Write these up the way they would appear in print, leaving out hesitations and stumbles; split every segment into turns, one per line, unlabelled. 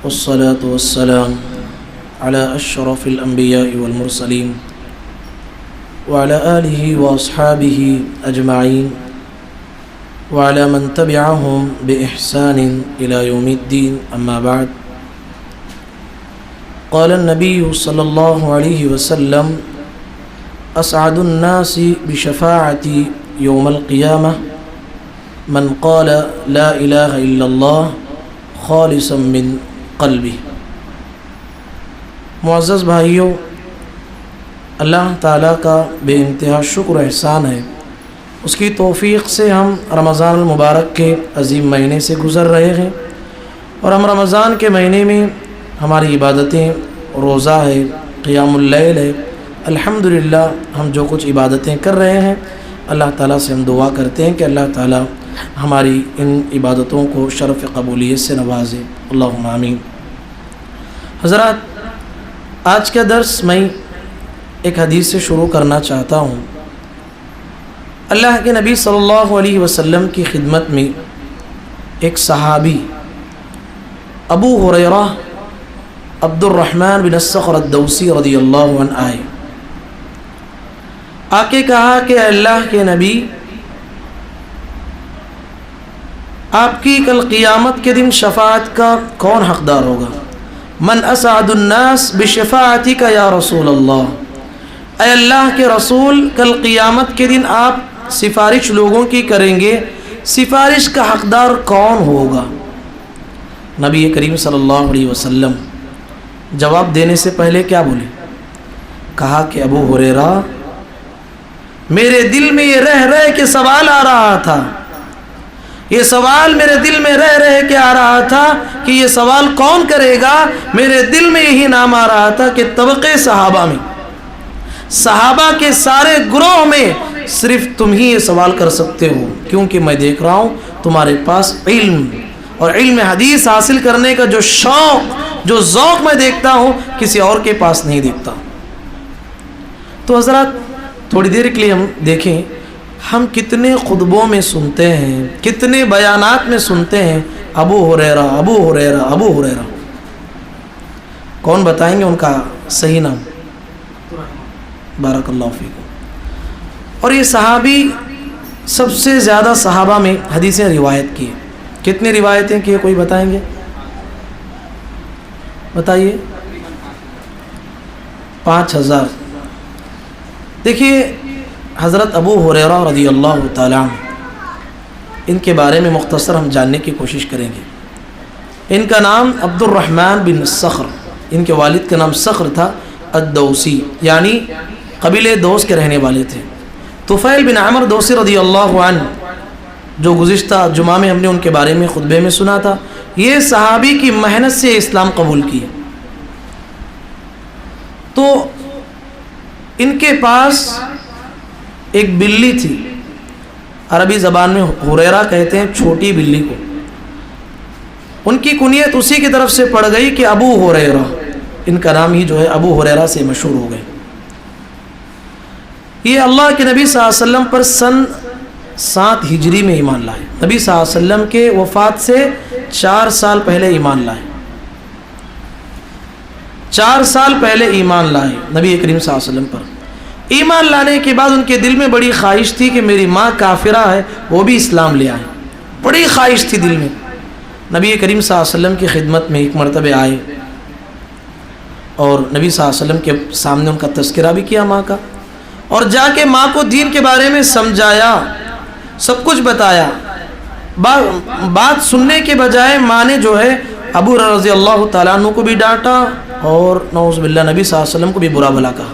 والصلاة والسلام على أشرف الأنبياء والمرسلين وعلى آله وأصحابه أجمعين وعلى من تبعهم بإحسان إلى يوم الدين. أما بعد، قال النبي صلى الله عليه وسلم: أسعد الناس بشفاعتي يوم القيامة من قال لا إله إلا الله خالصا من قلبه. معزز بھائیوں، اللہ تعالیٰ کا بے انتہا شکر و احسان ہے، اس کی توفیق سے ہم رمضان المبارک کے عظیم مہینے سے گزر رہے ہیں، اور ہم رمضان کے مہینے میں ہماری عبادتیں، روزہ ہے، قیام اللیل ہے، الحمدللہ ہم جو کچھ عبادتیں کر رہے ہیں، اللہ تعالیٰ سے ہم دعا کرتے ہیں کہ اللہ تعالیٰ ہماری ان عبادتوں کو شرف قبولیت سے نوازے، اللہم آمین۔ حضرات، آج کا درس میں ایک حدیث سے شروع کرنا چاہتا ہوں۔ اللہ کے نبی صلی اللہ علیہ وسلم کی خدمت میں ایک صحابی ابو ہریرہ عبد الرحمن بن الصخر الدوسی رضی اللہ عنہ آئے، آ کے کہا کہ اللہ کے نبی، آپ کی کل قیامت کے دن شفاعت کا کون حقدار ہوگا؟ من اسعد الناس بشفاعتک یا رسول اللہ، اے اللہ کے رسول، کل قیامت کے دن آپ سفارش لوگوں کی کریں گے، سفارش کا حقدار کون ہوگا؟ نبی کریم صلی اللہ علیہ وسلم جواب دینے سے پہلے کیا بولے؟ کہا کہ ابو ہریرہ، میرے دل میں یہ رہ کے سوال آ رہا تھا، یہ سوال میرے دل میں رہ کے آ رہا تھا کہ یہ سوال کون کرے گا۔ میرے دل میں یہی نام آ رہا تھا کہ طبقے صحابہ میں، صحابہ کے سارے گروہ میں صرف تم ہی یہ سوال کر سکتے ہو، کیونکہ میں دیکھ رہا ہوں تمہارے پاس علم اور علم حدیث حاصل کرنے کا جو شوق، جو ذوق میں دیکھتا ہوں، کسی اور کے پاس نہیں دیکھتا۔ تو حضرات، تھوڑی دیر کے لیے ہم دیکھیں، ہم کتنے خطبوں میں سنتے ہیں، کتنے بیانات میں سنتے ہیں ابو ہریرہ ابو ہریرہ ابو ہریرہ۔ کون بتائیں گے ان کا صحیح نام؟ بارک اللہ فیکم۔ اور یہ صحابی سب سے زیادہ صحابہ میں حدیثیں روایت کی ہیں۔ کتنی روایتیں کی ہیں، کوئی بتائیں گے؟ بتائیے۔ 5000۔ دیکھیے، حضرت ابو ہریرہ رضی اللہ تعالیٰ عنہ، ان کے بارے میں مختصر ہم جاننے کی کوشش کریں گے۔ ان کا نام عبد الرحمن بن الصخر، ان کے والد کا نام صخر تھا، الدوسی، یعنی قبیلے دوس کے رہنے والے تھے۔ طفیل بن عمر دوسی رضی اللہ عنہ، جو گزشتہ جمعہ میں ہم نے ان کے بارے میں خطبے میں سنا تھا، یہ صحابی کی محنت سے اسلام قبول کیا۔ تو ان کے پاس ایک بلی تھی، عربی زبان میں ہریرہ کہتے ہیں چھوٹی بلی کو۔ ان کی کنیت اسی کی طرف سے پڑ گئی کہ ابو ہریرہ، ان کا نام ہی جو ہے ابو ہریرہ سے مشہور ہو گئے۔ یہ اللہ کے نبی صلی اللہ علیہ وسلم پر سن 7 ہجری میں ایمان لائے، نبی صلی اللہ علیہ وسلم کے وفات سے 4 سال پہلے ایمان لائے، 4 سال پہلے ایمان لائے نبی کریم صلی اللہ علیہ وسلم پر۔ ایمان لانے کے بعد ان کے دل میں بڑی خواہش تھی کہ میری ماں کافرہ ہے، وہ بھی اسلام لے آئے، بڑی خواہش تھی دل میں۔ نبی کریم صلی اللہ علیہ وسلم کی خدمت میں ایک مرتبہ آئے اور نبی صلی اللہ علیہ وسلم کے سامنے ان کا تذکرہ بھی کیا ماں کا، اور جا کے ماں کو دین کے بارے میں سمجھایا، سب کچھ بتایا۔ بات سننے کے بجائے ماں نے جو ہے ابو ہریرہ رضی اللہ تعالیٰ عنہ کو بھی ڈانٹا اور نعوذ باللہ نبی صلی اللہ علیہ وسلم کو بھی برا بھلا کہا۔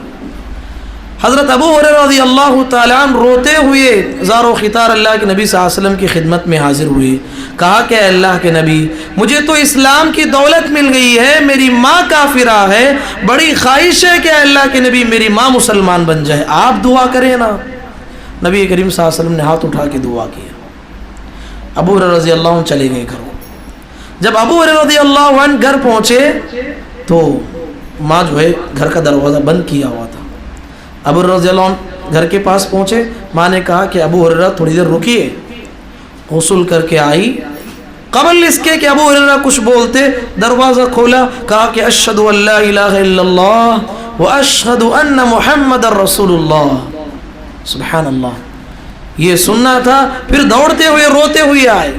حضرت ابو ہریرہ رضی اللہ تعالیٰ عنہ روتے ہوئے زار و خطار اللہ کے نبی صلی اللہ علیہ وسلم کی خدمت میں حاضر ہوئے، کہا کہ اے اللہ کے نبی، مجھے تو اسلام کی دولت مل گئی ہے، میری ماں کافرہ ہے، بڑی خواہش ہے کہ اے اللہ کے نبی میری ماں مسلمان بن جائے، آپ دعا کریں نا۔ نبی کریم صلی اللہ علیہ وسلم نے ہاتھ اٹھا کے دعا کیا۔ ابو ہریرہ رضی اللہ عنہ چلے گئے گھر کو۔ جب ابو ہریرہ رضی اللہ عنہ گھر پہنچے تو ماں جو ہے گھر کا دروازہ بند کیا ہوا تھا۔ ابو ہریرہ رضی اللہ عنہ گھر کے پاس پہنچے، ماں نے کہا کہ ابو ہریرہ تھوڑی دیر رکیے، غسل کر کے آئی، قبل اس کے کہ ابو ہریرہ کچھ بولتے، دروازہ کھولا، کہا کہ اشہد ان لا الہ الا اللہ واشہد ان محمد رسول اللہ. سبحان اللہ. یہ سننا تھا. پھر دوڑتے ہوئے روتے ہوئے آئے.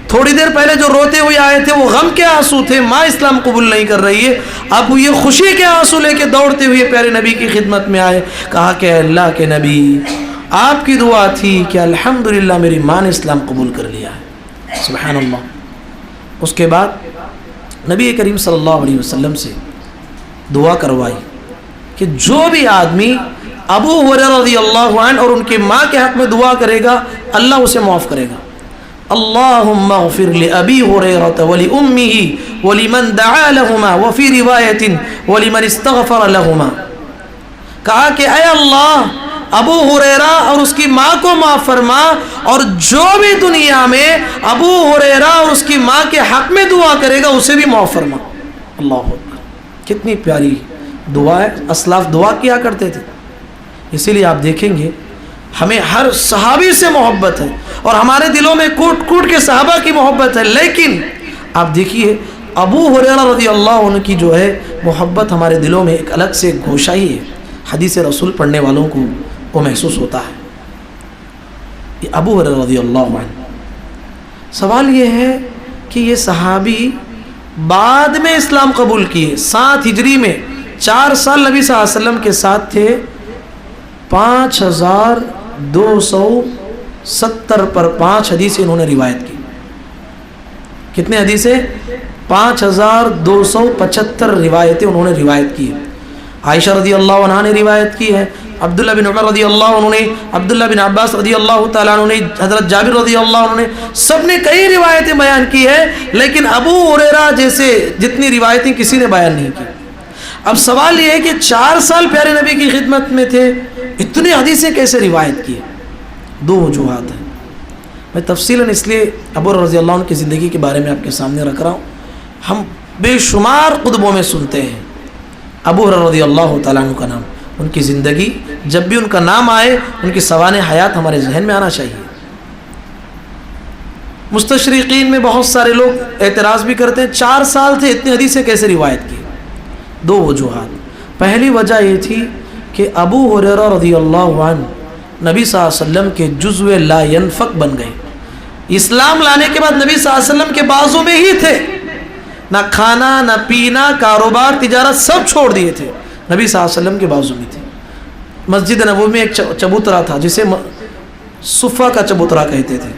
تھوڑی دیر پہلے جو روتے ہوئے آئے تھے وہ غم کے آنسو تھے، ماں اسلام قبول نہیں کر رہی ہے. اب وہ یہ خوشی کے آنسو لے کے دوڑتے ہوئے پیارے نبی کی خدمت میں آئے. کہا کہ اللہ کے نبی، آپ کی دعا تھی کہ الحمدللہ میری ماں نے اسلام قبول کر لیا ہے. سبحان اللہ. اس کے بعد نبی کریم صلی اللہ علیہ وسلم سے دعا کروائی کہ جو بھی آدمی ابو ہریرہ رضی اللہ عنہ اور ان کے ماں کے حق میں دعا کرے گا اللہ اسے معاف کرے گا. اللہم اغفر لأبی ہریرہ ولأمہ ولمن دعا لہما وفی روایت ولمن استغفر لہما. کہا کہ اے اللہ ابو ہریرہ اور اس کی ماں کو معاف فرما، اور جو بھی دنیا میں ابو ہریرہ اور اس کی ماں کے حق میں دعا کرے گا اسے بھی معاف فرما. اللہ اکبر. کتنی پیاری دعا ہے. اسلاف دعا کیا کرتے تھے. اسی لیے آپ دیکھیں گے ہمیں ہر صحابی سے محبت ہے اور ہمارے دلوں میں کوٹ کوٹ کے صحابہ کی محبت ہے، لیکن آپ دیکھیے ابو ہریرہ رضی اللہ عنہ کی جو ہے محبت ہمارے دلوں میں ایک الگ سے ایک گوشہ ہی ہے. حدیث رسول پڑھنے والوں کو وہ محسوس ہوتا ہے. یہ ابو ہریرہ رضی اللہ عنہ. سوال یہ ہے کہ یہ صحابی بعد میں اسلام قبول کیے. 7 ہجری میں 4 سال نبی صلی اللہ علیہ وسلم کے ساتھ تھے. 5270 پر 5 حدیثیں انہوں نے روایت کی. کتنے حدیثیں؟ 5275 روایتیں انہوں نے روایت کی. عائشہ رضی اللہ عنہ نے روایت کی ہے، عبداللہ بن عمر رضی اللہ عنہ نے، عبداللہ بن عباس رضی اللہ تعالیٰ عنہ نے، حضرت جابر رضی اللہ عنہ نے، سب نے کئی روایتیں بیان کی ہے، لیکن ابو ہریرہ جیسے جتنی روایتیں کسی نے بیان نہیں کی. اب سوال یہ ہے کہ 4 سال پیارے نبی کی خدمت میں تھے، اتنی حدیثیں کیسے روایت کی؟ 2 وجوہات ہیں. میں تفصیلاً اس لیے ابو ہریرہ رضی اللہ عنہ کی زندگی کے بارے میں آپ کے سامنے رکھ رہا ہوں. ہم بے شمار خطبوں میں سنتے ہیں ابو ہریرہ رضی اللہ تعالیٰ عنہ کا نام، ان کی زندگی، جب بھی ان کا نام آئے ان کی سوانح حیات ہمارے ذہن میں آنا چاہیے. مستشرقین میں بہت سارے لوگ اعتراض بھی کرتے ہیں 4 سال تھے اتنی حدیثیں کیسے روایت کی؟ 2 وجوہات. پہلی وجہ یہ تھی کہ ابو ہریرہ رضی اللہ عنہ نبی صلی اللہ علیہ وسلم کے جزو لا ینفق بن گئے. اسلام لانے کے بعد نبی صلی اللہ علیہ وسلم کے بازو میں ہی تھے، نہ کھانا نہ پینا، کاروبار تجارت سب چھوڑ دیے تھے، نبی صلی اللہ علیہ وسلم کے بازو میں تھے. مسجد نبوی میں ایک چبوترا تھا جسے صفہ کا چبوترا کہتے تھے.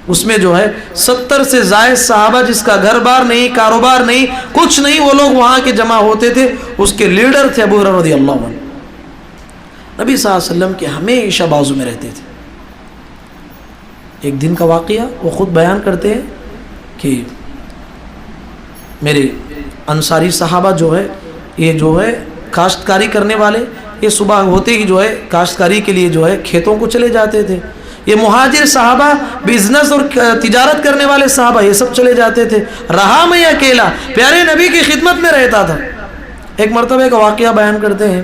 اس میں جو ہے 70 سے زائد صحابہ جس کا گھر بار نہیں، کاروبار نہیں، کچھ نہیں، وہ لوگ وہاں کے جمع ہوتے تھے. اس کے لیڈر تھے ابو ہریرہ رضی اللہ عنہ. نبی صلی اللہ علیہ وسلم کے ہمیشہ بازو میں رہتے تھے. ایک دن کا واقعہ وہ خود بیان کرتے ہیں کہ میرے انصاری صحابہ جو ہے یہ جو ہے کاشتکاری کرنے والے، یہ صبح ہوتے ہی جو ہے کاشتکاری کے لیے جو ہے کھیتوں کو چلے جاتے تھے. یہ مہاجر صحابہ، بزنس اور تجارت کرنے والے صحابہ، یہ سب چلے جاتے تھے. رہا میں اکیلا پیارے نبی کی خدمت میں رہتا تھا. ایک مرتبہ کا واقعہ بیان کرتے ہیں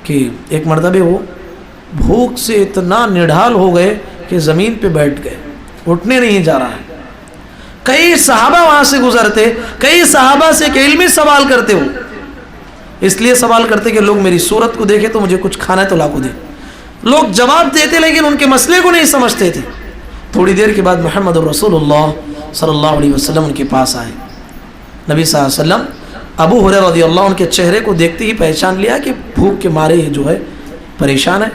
کہ ایک مرتبہ وہ بھوک سے اتنا نڈھال ہو گئے کہ زمین پہ بیٹھ گئے، اٹھنے نہیں جا رہا ہے. کئی صحابہ وہاں سے گزرتے، کئی صحابہ سے ایک علمی سوال کرتے، ہو اس لیے سوال کرتے کہ لوگ میری صورت کو دیکھے تو مجھے کچھ کھانا ہے تو لا کو دے. لوگ جواب دیتے لیکن ان کے مسئلے کو نہیں سمجھتے تھے. تھوڑی دیر کے بعد محمد رسول اللہ صلی اللہ علیہ وسلم ان کے پاس آئے. نبی صلی اللہ علیہ وسلم ابو ہریرہ رضی اللہ عنہ کے چہرے کو دیکھتے ہی پہچان لیا کہ بھوک کے مارے جو ہے پریشان ہے.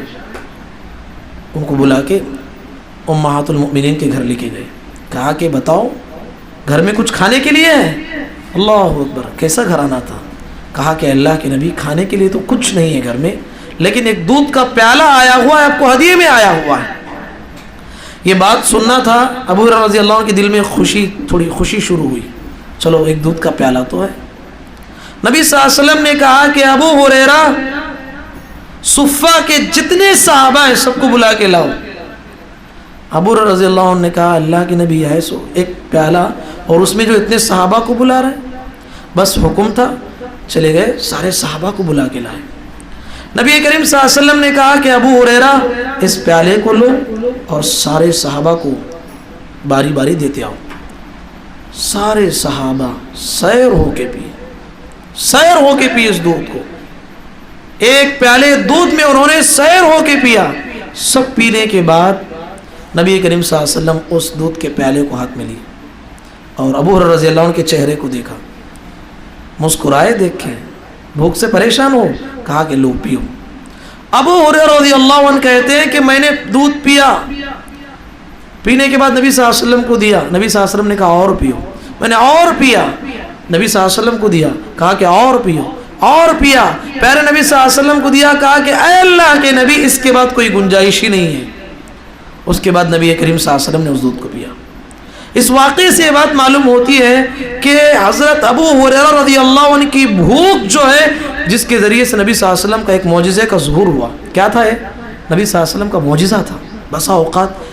ان کو بلا کے امہات المؤمنین کے گھر لے کے گئے. کہا کہ بتاؤ گھر میں کچھ کھانے کے لیے ہے؟ اللہ اکبر، کیسا گھرانہ تھا. کہا کہ اللہ کے نبی کھانے کے لیے تو کچھ نہیں ہے گھر میں، لیکن ایک دودھ کا پیالہ آیا ہوا ہے، آپ کو ہدیے میں آیا ہوا ہے. یہ بات سننا تھا. ابو ہریرہ رضی اللہ عنہ کے دل میں تھوڑی خوشی شروع ہوئی. چلو ایک دودھ کا پیالہ تو ہے. نبی صلی اللہ علیہ وسلم نے کہا کہ ابو ہریرہ صفہ کے جتنے صحابہ ہیں سب کو بلا کے لاؤ. ابو ہریرہ رضی اللہ عنہ نے کہا اللہ کے نبی ہے سو ایک پیالہ اور اس میں جو اتنے صحابہ کو بلا رہے، بس حکم تھا. چلے گئے، سارے صحابہ کو بلا کے لائے. نبی کریم صلی اللہ علیہ وسلم نے کہا کہ ابو ہریرہ اس پیالے کو لو اور سارے صحابہ کو باری باری دیتے آؤ. سارے صحابہ سیر ہو کے پیے اس دودھ کو. ایک پیالے دودھ میں انہوں نے سیر ہو کے پیا. سب پینے کے بعد نبی کریم صلی اللہ علیہ وسلم اس دودھ کے پیالے کو ہاتھ میں لیے اور ابو ہریرہ رضی اللہ عنہ کے چہرے کو دیکھا, مسکرائے, دیکھیں بھوک سے پریشان ہو, کہا کہ لو پیو. ابو ہریرہ رضی اللہ عنہ کہتے ہیں کہ میں نے دودھ پیا, پینے کے بعد نبی صلی اللہ علیہ وسلم کو دیا. نبی صلی اللہ علیہ وسلم نے کہا اور پیو. میں نے اور پیا, نبی صلی اللہ علیہ وسلم کو دیا, کہا کہ اور پیو, اور پیا. پیارے نبی صلی اللہ علیہ وسلم کو دیا, کہا کہ اے اللہ کے نبی اس کے بعد کوئی گنجائش ہی نہیں ہے. اس کے بعد نبی کریم صلی اللہ علیہ وسلم نے اس دودھ کو پیا. اس واقعے سے یہ بات معلوم ہوتی ہے کہ حضرت ابو ہریرہ رضی اللہ عنہ کی بھوک جو ہے, جس کے ذریعے سے نبی صلی اللہ علیہ وسلم کا ایک معجزے کا ظہور ہوا. کیا تھا یہ؟ نبی صلی اللہ علیہ وسلم کا معجزہ تھا. بسا اوقات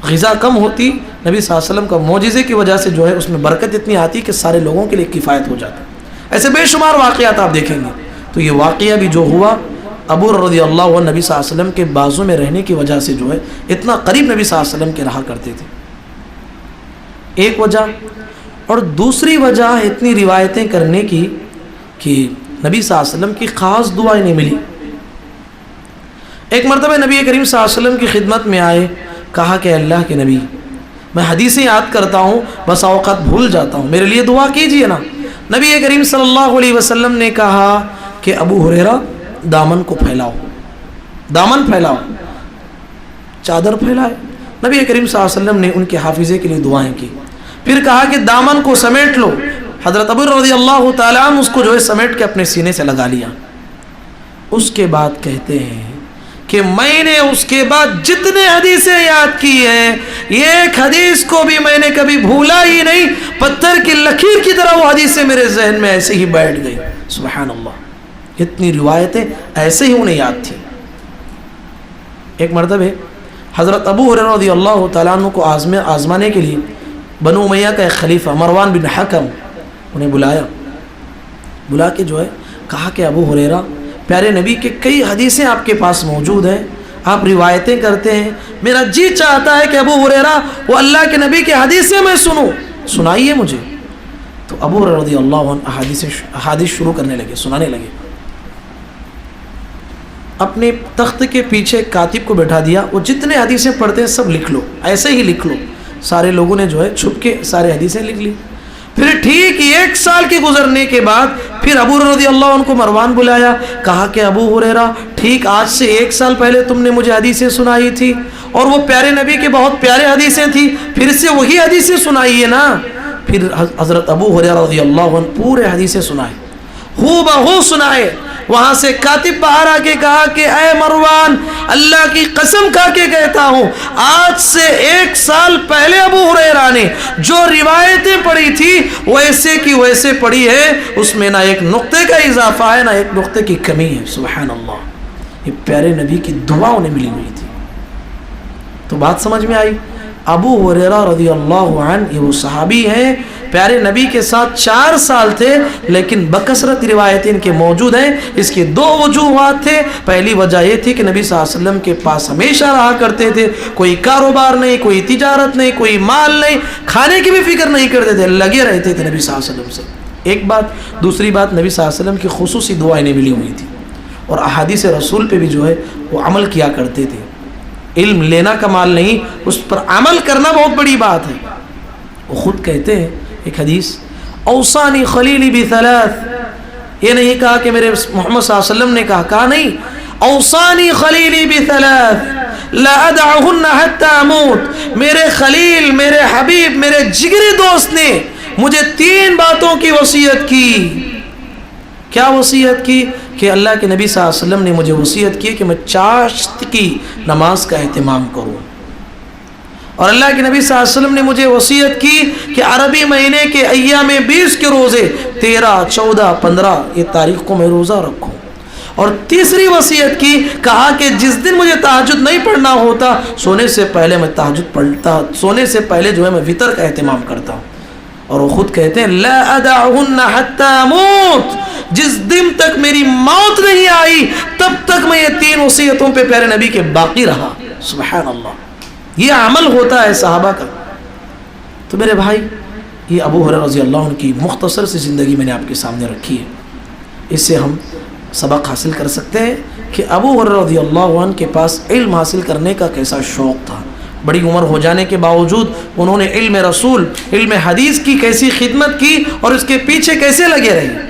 غذا کم ہوتی, نبی صلی اللہ علیہ وسلم کا معجزے کی وجہ سے جو ہے اس میں برکت اتنی آتی کہ سارے لوگوں کے لیے کفایت ہو جاتا. ایسے بے شمار واقعات آپ دیکھیں گے. تو یہ واقعہ بھی جو ہوا, ابو ہریرہ رضی اللہ عنہ نبی صلی اللہ علیہ وسلم کے بازو میں رہنے کی وجہ سے جو ہے اتنا قریب نبی صلی اللہ علیہ وسلم کے رہا کرتے تھے, ایک وجہ. اور دوسری وجہ اتنی روایتیں کرنے کی کہ نبی صلی اللہ علیہ وسلم کی خاص دعائیں نہیں ملی. ایک مرتبہ نبی کریم صلی اللہ علیہ وسلم کی خدمت میں آئے, کہا کہ اللہ کے نبی میں حدیثیں یاد کرتا ہوں, بس اوقات بھول جاتا ہوں, میرے لیے دعا کیجئے نا. نبی کریم صلی اللہ علیہ وسلم نے کہا کہ ابو ہریرہ دامن کو پھیلاؤ, دامن پھیلاؤ, چادر پھیلائے. نبی کریم صلی اللہ علیہ وسلم نے ان کے حافظے کے لیے دعائیں کی. پھر کہا کہ دامن کو سمیٹ لو. حضرت ابو ہریرہ رضی اللہ تعالیٰ عنہ اس کو جو ہے سمیٹ کے اپنے سینے سے لگا لیا. اس کے بعد کہتے ہیں کہ میں نے اس کے بعد جتنے حدیثیں یاد کی ہیں, ایک حدیث کو بھی میں نے کبھی بھولا ہی نہیں. پتھر کی لکیر کی طرح وہ حدیثیں میرے ذہن میں ایسے ہی بیٹھ گئی. سبحان اللہ, اتنی روایتیں ایسے ہی انہیں یاد تھیں. ایک مرتبہ حضرت ابو ہریرہ رضی اللہ تعالیٰ عنہ کو آزمانے کے لیے بنو امیہ کا ایک خلیفہ مروان بن حکم انہیں بلا کے جو ہے کہا کہ ابو ہریرہ, پیارے نبی کے کئی حدیثیں آپ کے پاس موجود ہیں, آپ روایتیں کرتے ہیں, میرا جی چاہتا ہے کہ ابو ہریرہ وہ اللہ کے نبی کی حدیثیں میں سنوں, سنائیے مجھے. تو ابو ہریرہ رضی اللہ عنہ احادیث شروع کرنے لگے, سنانے لگے. اپنے تخت کے پیچھے کاتب کو بیٹھا دیا, وہ جتنے حدیثیں پڑھتے ہیں سب لکھ لو, ایسے ہی لکھ لو. سارے لوگوں نے جو ہے چھپ کے سارے حدیثیں لکھ لی. پھر ٹھیک 1 سال کے گزرنے کے بعد پھر ابو ہریرہ رضی اللہ عنہ کو مروان بلایا, کہا کہ ابو ہریرہ ٹھیک آج سے 1 سال پہلے تم نے مجھے حدیثیں سنائی تھی اور وہ پیارے نبی کے بہت پیارے حدیثیں تھی, پھر سے وہی حدیثیں سنائیے نا. پھر حضرت ابو ہریرہ رضی اللہ عنہ پورے حدیثیں سنائے, ہو بہو سنائے. وہاں سے کاتب باہر آ کے کہا کہ اے مروان, اللہ کی قسم کھا کے کہتا ہوں آج سے 1 سال پہلے ابو ہریرہ نے جو روایتیں پڑھی تھی ویسے کی ویسے پڑھی ہے, اس میں نہ ایک نقطے کا اضافہ ہے نہ ایک نقطے کی کمی ہے. سبحان اللہ, یہ پیارے نبی کی دعا انہیں ملی ہوئی تھی. تو بات سمجھ میں آئی. ابو ہریرہ رضی اللہ عنہ یہ وہ صحابی ہیں, پیارے نبی کے ساتھ 4 سال تھے, لیکن بکثرت روایتیں ان کے موجود ہیں. اس کے 2 وجوہات تھے. پہلی وجہ یہ تھی کہ نبی صلی اللہ علیہ وسلم کے پاس ہمیشہ رہا کرتے تھے, کوئی کاروبار نہیں, کوئی تجارت نہیں, کوئی مال نہیں, کھانے کی بھی فکر نہیں کرتے تھے, لگے رہتے تھے نبی صلی اللہ علیہ وسلم سے. ایک بات. دوسری بات, نبی صلی اللہ علیہ وسلم کی خصوصی دعائیں ملی ہوئی تھی اور احادیث رسول پہ بھی جو ہے وہ عمل کیا کرتے تھے. علم لینا کا مال نہیں, اس پر عمل کرنا بہت بڑی بات ہے. وہ خود کہتے ہیں ایک حدیث, اوصانی خلیلی بثلاث, یہ نہیں کہا کہ میرے محمد صلی اللہ علیہ وسلم نے کہا نہیں, اوصانی خلیلی بثلاث لا ادعہن حتی اموت. میرے خلیل, میرے حبیب, میرے جگری دوست نے مجھے 3 باتوں کی وصیت کی. کیا وصیت کی؟ کہ اللہ کے نبی صلی اللہ علیہ وسلم نے مجھے وصیت کی کہ میں چاشت کی نماز کا اہتمام کروں, اور اللہ کے نبی صلی اللہ علیہ وسلم نے مجھے وصیت کی کہ عربی مہینے کے ایام 20 کے روزے 13, 14, 15 یہ تاریخ کو میں روزہ رکھوں. اور تیسری وصیت کی, کہا کہ جس دن مجھے تہجد نہیں پڑھنا ہوتا سونے سے پہلے میں تہجد پڑھتا, سونے سے پہلے جو ہے میں وتر کا اہتمام کرتا ہوں. اور وہ خود کہتے ہیں لا ادعہن حتی اموت, جس دن تک میری موت نہیں آئی تب تک میں یہ 3 وصیتوں پہ پیارے نبی کے باقی رہا. سبحان اللہ, یہ عمل ہوتا ہے صحابہ کا. تو میرے بھائی یہ ابو ہریرہ رضی اللہ عنہ کی مختصر سی زندگی میں نے آپ کے سامنے رکھی ہے. اس سے ہم سبق حاصل کر سکتے ہیں کہ ابو ہریرہ رضی اللہ عنہ کے پاس علم حاصل کرنے کا کیسا شوق تھا. بڑی عمر ہو جانے کے باوجود انہوں نے علم رسول، علم حدیث کی کیسی خدمت کی اور اس کے پیچھے کیسے لگے رہے.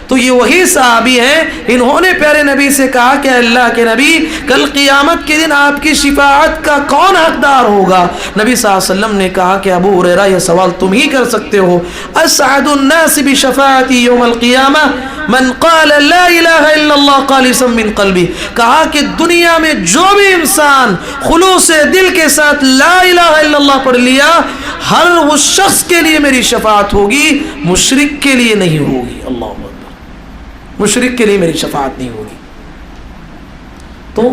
تو یہ وہی صحابی ہیں، انہوں نے پیارے نبی سے کہا کہ اللہ کے نبی کل قیامت کے دن آپ کی شفاعت کا کون حقدار ہوگا؟ نبی صلی اللہ علیہ وسلم نے کہا کہ ابو ہریرہ یہ سوال تم ہی کر سکتے ہو. اسعد الناس بشفاعتی یوم القیامہ من قال لا الہ الا اللہ خالصا من قلبی. کہا کہ دنیا میں جو بھی انسان خلوص دل کے ساتھ لا الہ الا اللہ پڑھ لیا، ہر اس شخص کے لیے میری شفاعت ہوگی، مشرک کے لیے نہیں ہوگی. اللہ اکبر، مشرک کے لیے میری شفاعت نہیں ہوگی. تو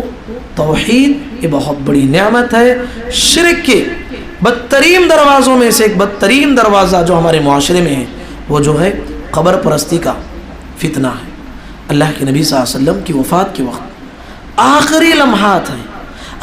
توحید یہ بہت بڑی نعمت ہے. شرک کے بدترین دروازوں میں سے ایک بدترین دروازہ جو ہمارے معاشرے میں ہے وہ جو ہے قبر پرستی کا فتنہ ہے. اللہ کے نبی صلی اللہ علیہ وسلم کی وفات کے وقت آخری لمحات ہیں،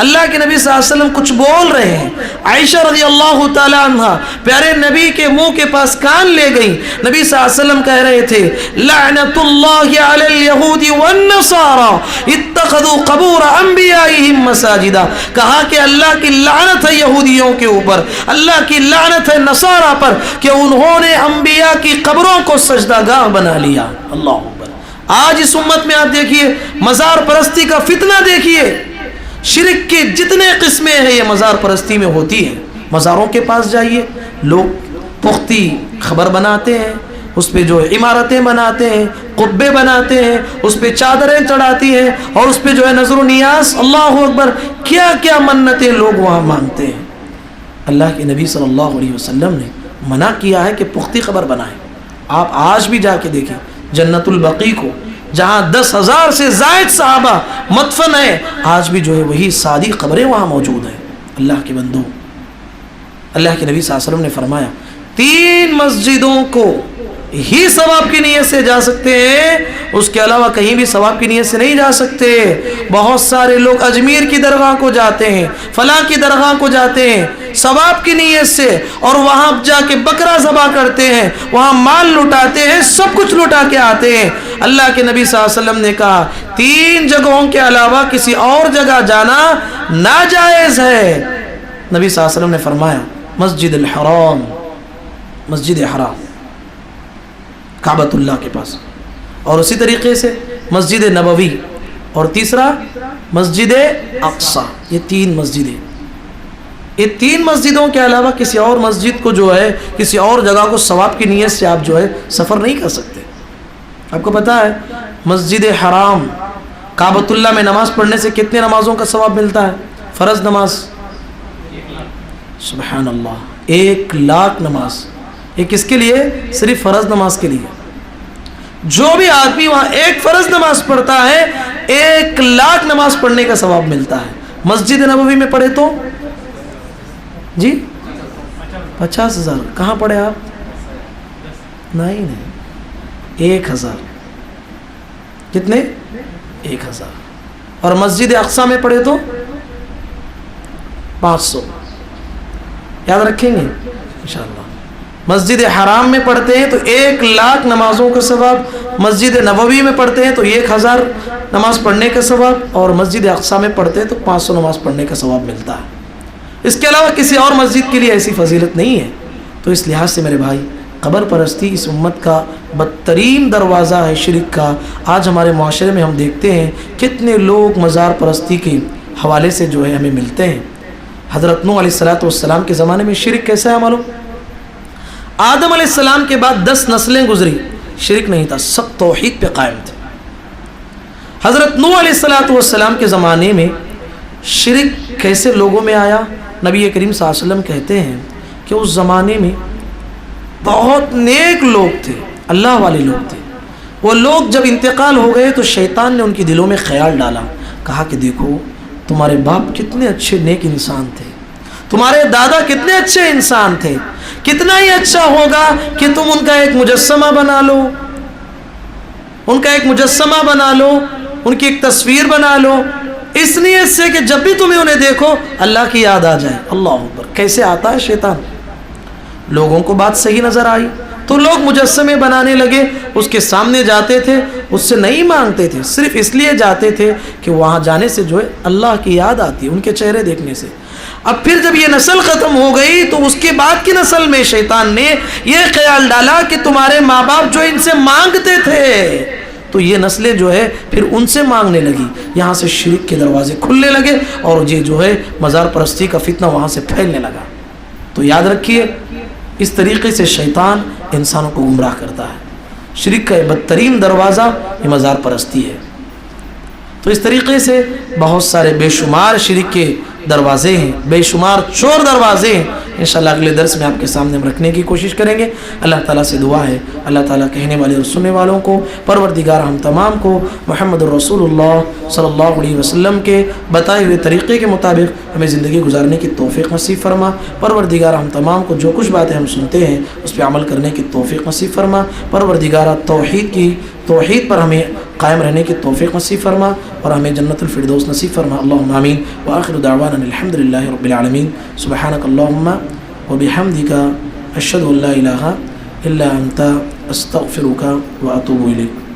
اللہ کے نبی صلی اللہ علیہ وسلم کچھ بول رہے ہیں. عائشہ رضی اللہ تعالی عنہ پیارے نبی کے منہ کے پاس کان لے گئی. نبی صلی اللہ علیہ وسلم کہہ رہے تھے لعنت اللہ علی الیہود والنصارى اتخذوا قبور انبیائہم مساجدا. کہا کہ اللہ کی لعنت ہے یہودیوں کے اوپر، اللہ کی لعنت ہے نصارہ پر کہ انہوں نے انبیاء کی قبروں کو سجدہ گاہ بنا لیا. اللہ اکبر. آج اس امت میں آپ دیکھیے مزار پرستی کا فتنہ دیکھیے. شرک کے جتنے قسمیں ہیں یہ مزار پرستی میں ہوتی ہیں. مزاروں کے پاس جائیے، لوگ پختی خبر بناتے ہیں، اس پہ جو عمارتیں بناتے ہیں، قبے بناتے ہیں، اس پہ چادریں چڑھاتی ہیں اور اس پہ جو ہے نظر و نیاز، اللہ اکبر، کیا کیا منتیں لوگ وہاں مانگتے ہیں. اللہ کے نبی صلی اللہ علیہ وسلم نے منع کیا ہے کہ پختی خبر بنائیں. آپ آج بھی جا کے دیکھیں جنت البقیع کو، جہاں 10,000 سے زائد صحابہ مدفن ہیں، آج بھی جو ہے وہی سادی قبریں وہاں موجود ہیں. اللہ کے بندو، اللہ کے نبی صلی اللہ علیہ وسلم نے فرمایا 3 مسجدوں کو ہی ثواب کی نیت سے جا سکتے ہیں، اس کے علاوہ کہیں بھی ثواب کی نیت سے نہیں جا سکتے. بہت سارے لوگ اجمیر کی درگاہ کو جاتے ہیں، فلاں کی درگاہ کو جاتے ہیں ثواب کی نیت سے، اور وہاں جا کے بکرا ذبح کرتے ہیں، وہاں مال لٹاتے ہیں، سب کچھ لٹا کے آتے ہیں. اللہ کے نبی صلی اللہ علیہ وسلم نے کہا 3 جگہوں کے علاوہ کسی اور جگہ جانا ناجائز ہے. نبی صلی اللہ علیہ وسلم نے فرمایا مسجد الحرام، مسجد حرام کعبۃ اللہ کے پاس، اور اسی طریقے سے مسجد نبوی، اور تیسرا مسجد اقصی. یہ 3 مسجدیں، یہ 3 مسجدوں کے علاوہ کسی اور مسجد کو جو ہے کسی اور جگہ کو ثواب کی نیت سے آپ جو ہے سفر نہیں کر سکتے. آپ کو پتا ہے مسجد حرام کعبۃ اللہ میں نماز پڑھنے سے کتنے نمازوں کا ثواب ملتا ہے؟ فرض نماز سبحان اللہ 1,00,000 نماز. یہ کس کے لیے؟ صرف فرض نماز کے لیے. جو بھی آدمی وہاں ایک فرض نماز پڑھتا ہے 1,00,000 نماز پڑھنے کا ثواب ملتا ہے. مسجد نبوی میں پڑھے تو جی 50,000. کہاں پڑھے آپ؟ نہیں 1,000. کتنے؟ 1,000. اور مسجد اقصی میں پڑھے تو 500. یاد رکھیں گے انشاءاللہ. مسجد حرام میں پڑھتے ہیں تو 1,00,000 نمازوں کا ثواب، مسجد نبوی میں پڑھتے ہیں تو 1,000 نماز پڑھنے کا ثواب، اور مسجد اقصی میں پڑھتے ہیں تو 500 نماز پڑھنے کا ثواب ملتا ہے. اس کے علاوہ کسی اور مسجد کے لیے ایسی فضیلت نہیں ہے. تو اس لحاظ سے میرے بھائی قبر پرستی اس امت کا بدترین دروازہ ہے شرک کا. آج ہمارے معاشرے میں ہم دیکھتے ہیں کتنے لوگ مزار پرستی کے حوالے سے جو ہے ہمیں ملتے ہیں. حضرت نوح علیہ السلام کے زمانے میں شرک کیسا ہے معلوم؟ آدم علیہ السلام کے بعد 10 نسلیں گزری، شرک نہیں تھا، سب توحید پہ قائم تھے. حضرت نوح علیہ السلام کے زمانے میں شرک کیسے لوگوں میں آیا؟ نبی کریم صلی اللہ علیہ وسلم کہتے ہیں کہ اس زمانے میں بہت نیک لوگ تھے، اللہ والے لوگ تھے. وہ لوگ جب انتقال ہو گئے تو شیطان نے ان کے دلوں میں خیال ڈالا، کہا کہ دیکھو تمہارے باپ کتنے اچھے نیک انسان تھے، تمہارے دادا کتنے اچھے انسان تھے، کتنا ہی اچھا ہوگا کہ تم ان کا ایک مجسمہ بنا لو، ان کا ایک مجسمہ بنا لو، ان کی ایک تصویر بنا لو، اس نیت سے کہ جب بھی تمہیں انہیں دیکھو اللہ کی یاد آ جائے. اللہ اکبر. کیسے آتا ہے شیطان؟ لوگوں کو بات صحیح نظر آئی تو لوگ مجسمے بنانے لگے، اس کے سامنے جاتے تھے، اس سے نہیں مانگتے تھے، صرف اس لیے جاتے تھے کہ وہاں جانے سے جو ہے اللہ کی یاد آتی ہے ان کے چہرے دیکھنے سے۔ اب پھر جب یہ نسل ختم ہو گئی تو اس کے بعد کی نسل میں شیطان نے یہ خیال ڈالا کہ تمہارے ماں باپ جو ان سے مانگتے تھے تو یہ نسلیں جو ہے پھر ان سے مانگنے لگی، یہاں سے شرک کے دروازے کھلنے لگے اور یہ جو ہے مزار پرستی کا فتنہ وہاں سے پھیلنے لگا۔ تو یاد رکھیے اس طریقے سے شیطان انسانوں کو گمراہ کرتا ہے۔ شرک کا بدترین دروازہ یہ مزار پرستی ہے۔ تو اس طریقے سے بہت سارے بے شمار شرک کے دروازے ہیں، بے شمار چور دروازے ہیں، انشاءاللہ اگلے درس میں آپ کے سامنے ہم رکھنے کی کوشش کریں گے۔ اللہ تعالیٰ سے دعا ہے اللہ تعالیٰ کہنے والے اور سننے والوں کو، پروردگار ہم تمام کو محمد الرسول اللہ صلی اللہ علیہ وسلم کے بتائے ہوئے طریقے کے مطابق ہمیں زندگی گزارنے کی توفیق نصیب فرما۔ پروردگار ہم تمام کو جو کچھ باتیں ہم سنتے ہیں اس پہ عمل کرنے کی توفیق نصیب فرما۔ پروردگار توحید پر ہمیں قائم رہنے کی توفیق نصیب فرما اور ہمیں جنت الفردوس نصیب فرما۔ اللہم آمین وآخر دعوانا الحمدللہ رب العالمین۔ سبحانک اللہم وبحمدک اشہد ان لا الہ الا انت استغفرک واتوب الیک۔